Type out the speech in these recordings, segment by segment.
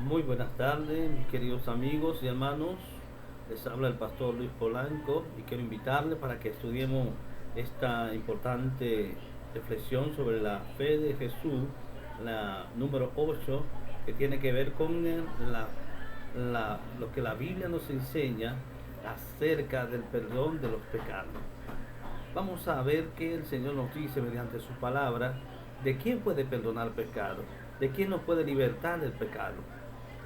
Muy buenas tardes, mis queridos amigos y hermanos. Les habla el pastor Luis Polanco y quiero invitarles para que estudiemos esta importante reflexión sobre la fe de Jesús, la número 8, que tiene que ver con lo que la Biblia nos enseña acerca del perdón de los pecados. Vamos a ver qué el Señor nos dice mediante su palabra de quién puede perdonar pecado, de quién nos puede libertar del pecado.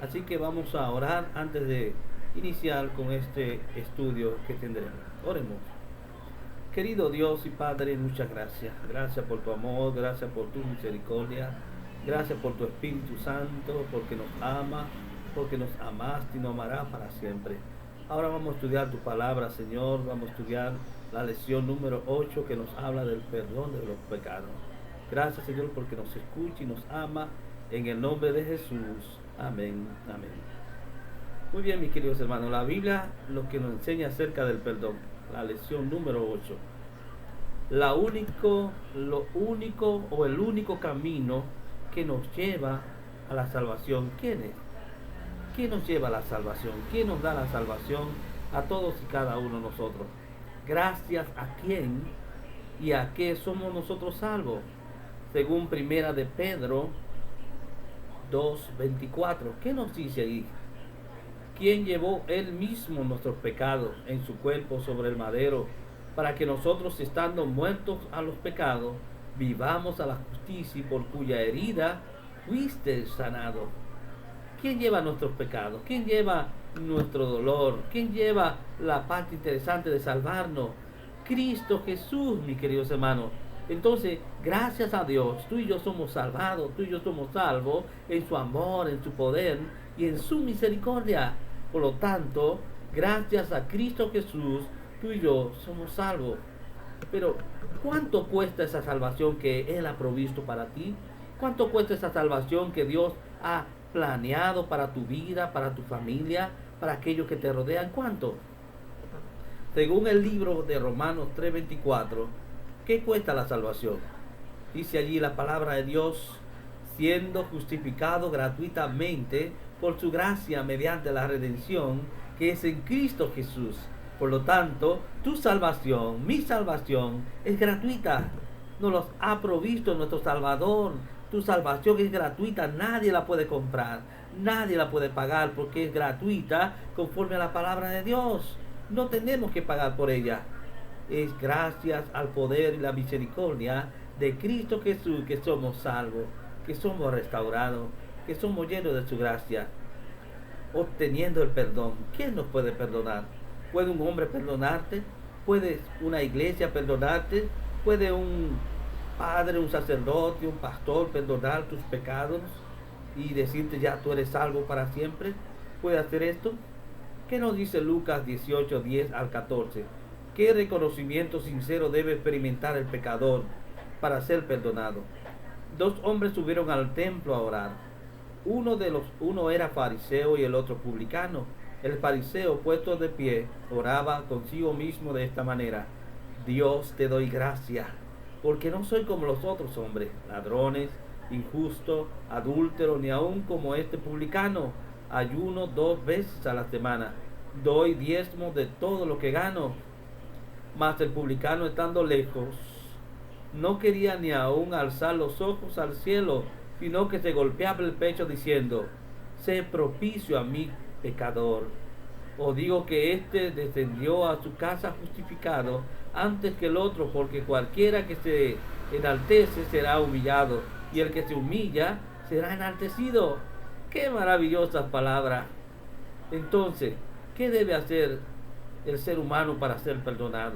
Así que vamos a orar antes de iniciar con este estudio que tendremos. Oremos. Querido Dios y Padre, muchas gracias. Gracias por tu amor, gracias por tu misericordia, gracias por tu Espíritu Santo, porque nos ama, porque nos amaste y nos amará para siempre. Ahora vamos a estudiar tu palabra, Señor. Vamos a estudiar la lección número 8 que nos habla del perdón de los pecados. Gracias, Señor, porque nos escucha y nos ama. En el nombre de Jesús. Amén. Amén. Muy bien, mis queridos hermanos. La Biblia lo que nos enseña acerca del perdón. La lección número 8. El único camino que nos lleva a la salvación. ¿Quién es? ¿Quién nos lleva a la salvación? ¿Quién nos da la salvación a todos y cada uno de nosotros? Gracias a quién y a qué somos nosotros salvos. Según Primera de Pedro 2:24, ¿qué nos dice ahí? ¿Quién llevó él mismo nuestros pecados en su cuerpo sobre el madero, para que nosotros, estando muertos a los pecados, vivamos a la justicia, y por cuya herida fuiste sanado? ¿Quién lleva nuestros pecados? ¿Quién lleva nuestro dolor? ¿Quién lleva la parte interesante de salvarnos? Cristo Jesús, mis queridos hermanos. Entonces, gracias a Dios, tú y yo somos salvados, tú y yo somos salvos en su amor, en su poder y en su misericordia. Por lo tanto, gracias a Cristo Jesús, tú y yo somos salvos. Pero, ¿cuánto cuesta esa salvación que Él ha provisto para ti? ¿Cuánto cuesta esa salvación que Dios ha planeado para tu vida, para tu familia, para aquellos que te rodean? ¿Cuánto? Según el libro de Romanos 3:24, ¿qué cuesta la salvación? Dice allí la palabra de Dios: siendo justificado gratuitamente por su gracia mediante la redención que es en Cristo Jesús. Por lo tanto, tu salvación, mi salvación, es gratuita. Nos los ha provisto nuestro Salvador. Tu salvación es gratuita, nadie la puede comprar, nadie la puede pagar, porque es gratuita conforme a la palabra de Dios. No tenemos que pagar por ella. Es gracias al poder y la misericordia de Cristo Jesús que somos salvos, que somos restaurados, que somos llenos de su gracia, obteniendo el perdón. ¿Quién nos puede perdonar? ¿Puede un hombre perdonarte? ¿Puede una iglesia perdonarte? ¿Puede un padre, un sacerdote, un pastor perdonar tus pecados y decirte ya tú eres salvo para siempre? ¿Puede hacer esto? ¿Qué nos dice Lucas 18:10-14? ¿Qué reconocimiento sincero debe experimentar el pecador para ser perdonado? Dos hombres subieron al templo a orar. Uno era fariseo y el otro publicano. El fariseo, puesto de pie, oraba consigo mismo de esta manera: Dios, te doy gracias, porque no soy como los otros hombres, ladrones, injustos, adúlteros, ni aun como este publicano. Ayuno 2 veces a la semana, doy diezmo de todo lo que gano. Mas el publicano, estando lejos, no quería ni aun alzar los ojos al cielo, sino que se golpeaba el pecho diciendo: sé propicio a mí, pecador. Os digo que éste descendió a su casa justificado antes que el otro, porque cualquiera que se enaltece será humillado, y el que se humilla será enaltecido. ¡Qué maravillosas palabras! Entonces, ¿qué debe hacer el ser humano para ser perdonado?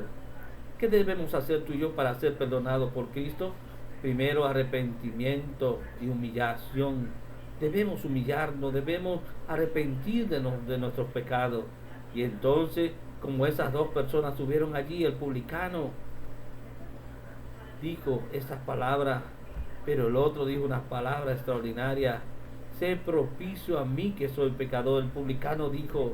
¿Qué debemos hacer tú y yo para ser perdonados por Cristo? Primero, arrepentimiento y humillación. Debemos humillarnos, debemos arrepentirnos de nuestros pecados. Y entonces, como esas dos personas estuvieron allí, el publicano dijo esas palabras, pero el otro dijo unas palabras extraordinarias: sé propicio a mí que soy pecador. El publicano dijo: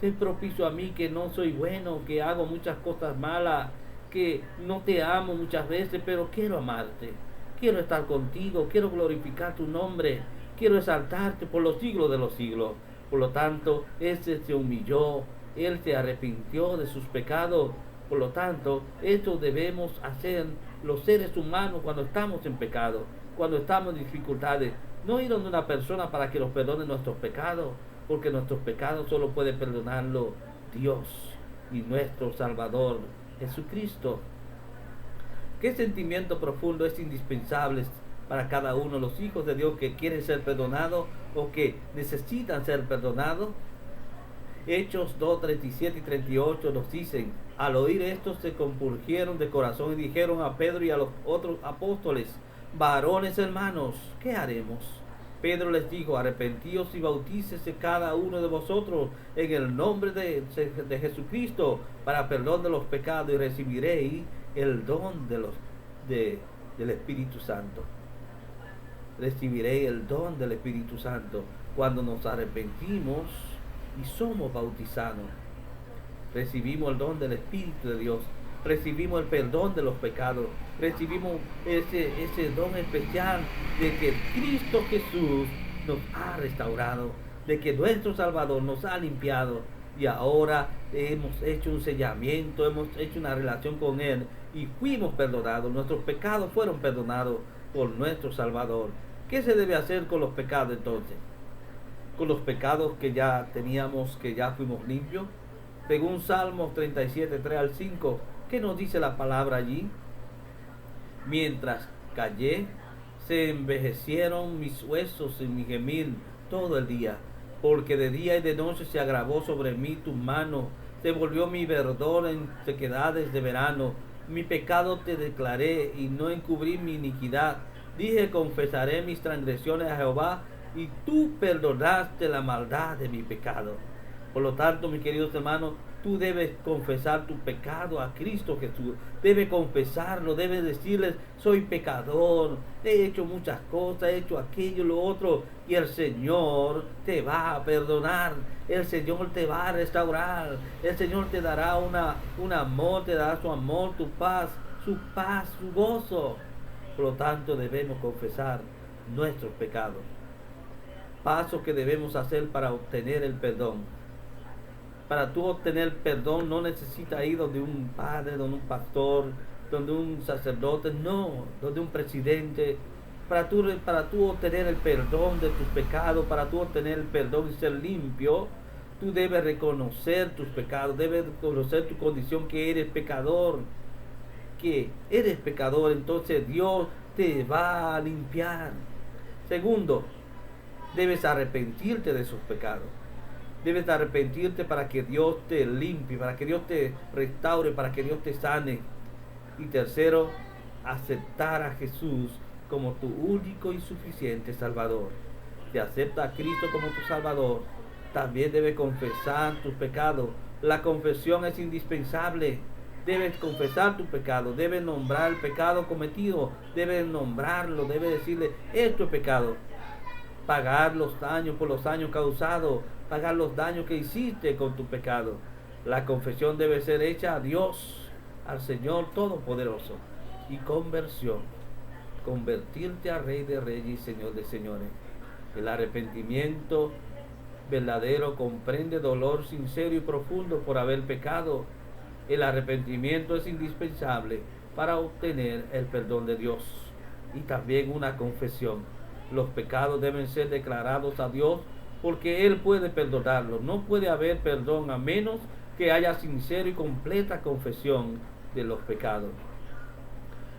sé propicio a mí que no soy bueno, que hago muchas cosas malas, que no te amo muchas veces, pero quiero amarte, quiero estar contigo, quiero glorificar tu nombre. quiero exaltarte por los siglos de los siglos. Por lo tanto, este se humilló, él se arrepintió de sus pecados. Por lo tanto, esto debemos hacer los seres humanos cuando estamos en pecado, cuando estamos en dificultades. No ir a una persona para que nos perdone nuestros pecados, porque nuestros pecados solo puede perdonarlo Dios y nuestro Salvador Jesucristo. ¿Qué sentimiento profundo es indispensable para cada uno de los hijos de Dios que quieren ser perdonados o que necesitan ser perdonados? Hechos 2, 37 y 38 nos dicen: al oír esto se compungieron de corazón y dijeron a Pedro y a los otros apóstoles: varones hermanos, ¿qué haremos? Pedro les dijo: arrepentíos y bautícese cada uno de vosotros en el nombre de Jesucristo para perdón de los pecados y recibiréis el don del Espíritu Santo. Recibiréis el don del Espíritu Santo cuando nos arrepentimos y somos bautizados. Recibimos el don del Espíritu de Dios, recibimos el perdón de los pecados, recibimos ese don especial de que Cristo Jesús nos ha restaurado, de que nuestro Salvador nos ha limpiado y ahora hemos hecho un sellamiento, hemos hecho una relación con Él y fuimos perdonados. Nuestros pecados fueron perdonados por nuestro Salvador. ¿Qué se debe hacer con los pecados entonces? Con los pecados que ya teníamos, que ya fuimos limpios. Según Salmos 37, 3 al 5, ¿qué nos dice la palabra allí? Mientras callé, se envejecieron mis huesos en mi gemir todo el día, porque de día y de noche se agravó sobre mí tu mano, se volvió mi verdor en sequedades de verano. Mi pecado te declaré y no encubrí mi iniquidad. Dije: confesaré mis transgresiones a Jehová, y tú perdonaste la maldad de mi pecado. Por lo tanto, mis queridos hermanos, tú debes confesar tu pecado a Cristo Jesús. Debes confesarlo, debes decirles: soy pecador, he hecho muchas cosas, he hecho aquello, lo otro, y el Señor te va a perdonar, el Señor te va a restaurar, el Señor te dará un amor, te dará su amor, tu paz, su gozo. Por lo tanto, debemos confesar nuestros pecados. Pasos que debemos hacer para obtener el perdón. Para tú obtener perdón no necesitas ir donde un padre, donde un pastor, donde un sacerdote, no, donde un presidente. Para tú obtener el perdón de tus pecados, para tú obtener el perdón y ser limpio, tú debes reconocer tus pecados, debes reconocer tu condición, que eres pecador, entonces Dios te va a limpiar. Segundo, debes arrepentirte de esos pecados. Debes arrepentirte para que Dios te limpie, para que Dios te restaure, para que Dios te sane. Y tercero, aceptar a Jesús como tu único y suficiente Salvador. Si aceptas a Cristo como tu Salvador, también debes confesar tus pecados. La confesión es indispensable. Debes confesar tu pecado, debes nombrar el pecado cometido, debes nombrarlo, debes decirle: esto es pecado. Pagar los daños por los daños causados, pagar los daños que hiciste con tu pecado. La confesión debe ser hecha a Dios, al Señor Todopoderoso. Y conversión, convertirte a Rey de Reyes y Señor de Señores. El arrepentimiento verdadero comprende dolor sincero y profundo por haber pecado. El arrepentimiento es indispensable para obtener el perdón de Dios. Y también una confesión. Los pecados deben ser declarados a Dios, porque Él puede perdonarlos. No puede haber perdón a menos que haya sincera y completa confesión de los pecados.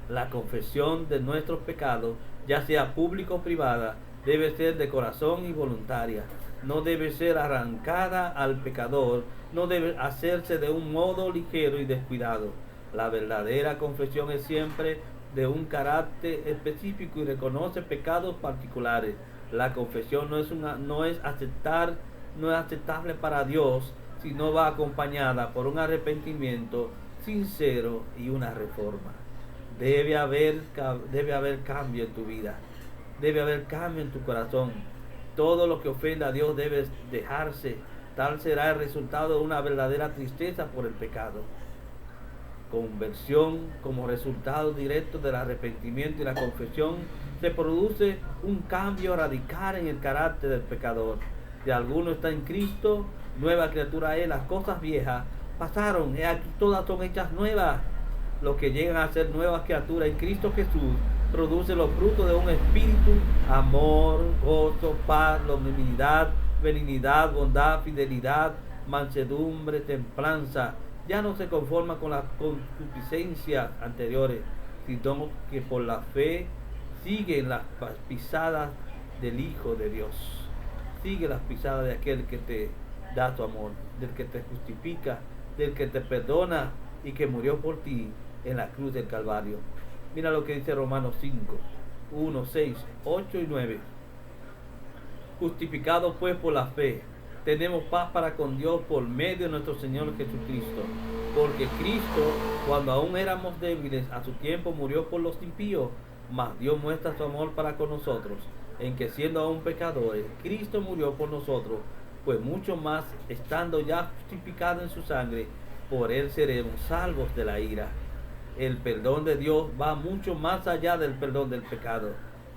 La confesión de nuestros pecados, ya sea pública o privada, debe ser de corazón y voluntaria. No debe ser arrancada al pecador, no debe hacerse de un modo ligero y descuidado. La verdadera confesión es siempre de un carácter específico y reconoce pecados particulares. La confesión no es aceptable para Dios si no va acompañada por un arrepentimiento sincero y una reforma. Debe haber cambio en tu vida, debe haber cambio en tu corazón. Todo lo que ofenda a Dios debe dejarse. Tal será el resultado de una verdadera tristeza por el pecado. conversión, como resultado directo del arrepentimiento y la confesión, se produce un cambio radical en el carácter del pecador. Si alguno está en Cristo, nueva criatura es, las cosas viejas pasaron, y aquí todas son hechas nuevas. Los que llegan a ser nuevas criaturas en Cristo Jesús producen los frutos de un espíritu: amor, gozo, paz, longanimidad, benignidad, bondad, fidelidad, mansedumbre, templanza. Ya no se conforma con las concupiscencias anteriores, sino que por la fe siguen las pisadas del Hijo de Dios. Sigue las pisadas de aquel que te da tu amor, del que te justifica, del que te perdona y que murió por ti en la cruz del Calvario. Mira lo que dice Romanos 5, 1, 6, 8 y 9. Justificados pues por la fe, tenemos paz para con Dios por medio de nuestro Señor Jesucristo. Porque Cristo, cuando aún éramos débiles, a su tiempo murió por los impíos, mas Dios muestra su amor para con nosotros, en que siendo aún pecadores, Cristo murió por nosotros, pues mucho más, estando ya justificados en su sangre, por él seremos salvos de la ira. El perdón de Dios va mucho más allá del perdón del pecado.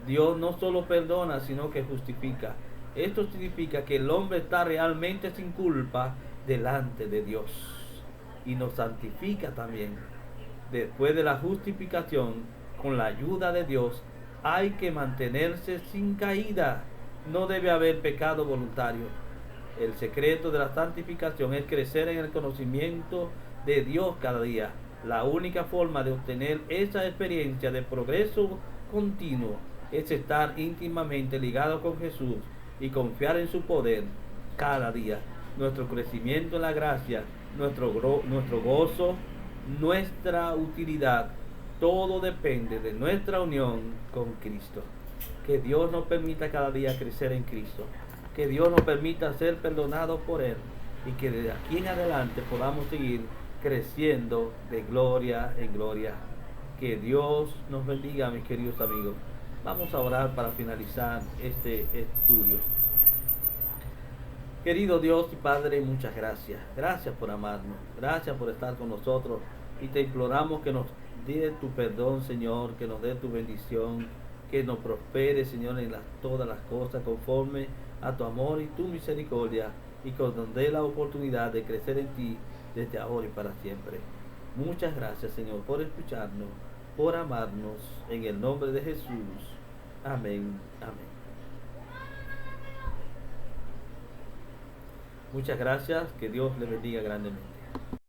Dios no solo perdona, sino que justifica. Esto significa que el hombre está realmente sin culpa delante de Dios, y nos santifica también. Después de la justificación, con la ayuda de Dios, hay que mantenerse sin caída. No debe haber pecado voluntario. El secreto de la santificación es crecer en el conocimiento de Dios cada día. La única forma de obtener esa experiencia de progreso continuo es estar íntimamente ligado con Jesús y confiar en su poder cada día. Nuestro crecimiento en la gracia, nuestro gozo, nuestra utilidad, todo depende de nuestra unión con Cristo. Que Dios nos permita cada día crecer en Cristo. Que Dios nos permita ser perdonados por Él, y que de aquí en adelante podamos seguir creciendo de gloria en gloria. Que Dios nos bendiga, mis queridos amigos. Vamos a orar para finalizar este estudio. Querido Dios y Padre, muchas gracias. Gracias por amarnos. Gracias por estar con nosotros. Y te imploramos que nos dé tu perdón, Señor, que nos dé tu bendición, que nos prospere, Señor, en todas las cosas conforme a tu amor y tu misericordia, y que nos dé la oportunidad de crecer en ti desde ahora y para siempre. Muchas gracias, Señor, por escucharnos, por amarnos, en el nombre de Jesús. Amén, amén. Muchas gracias, que Dios le bendiga grandemente.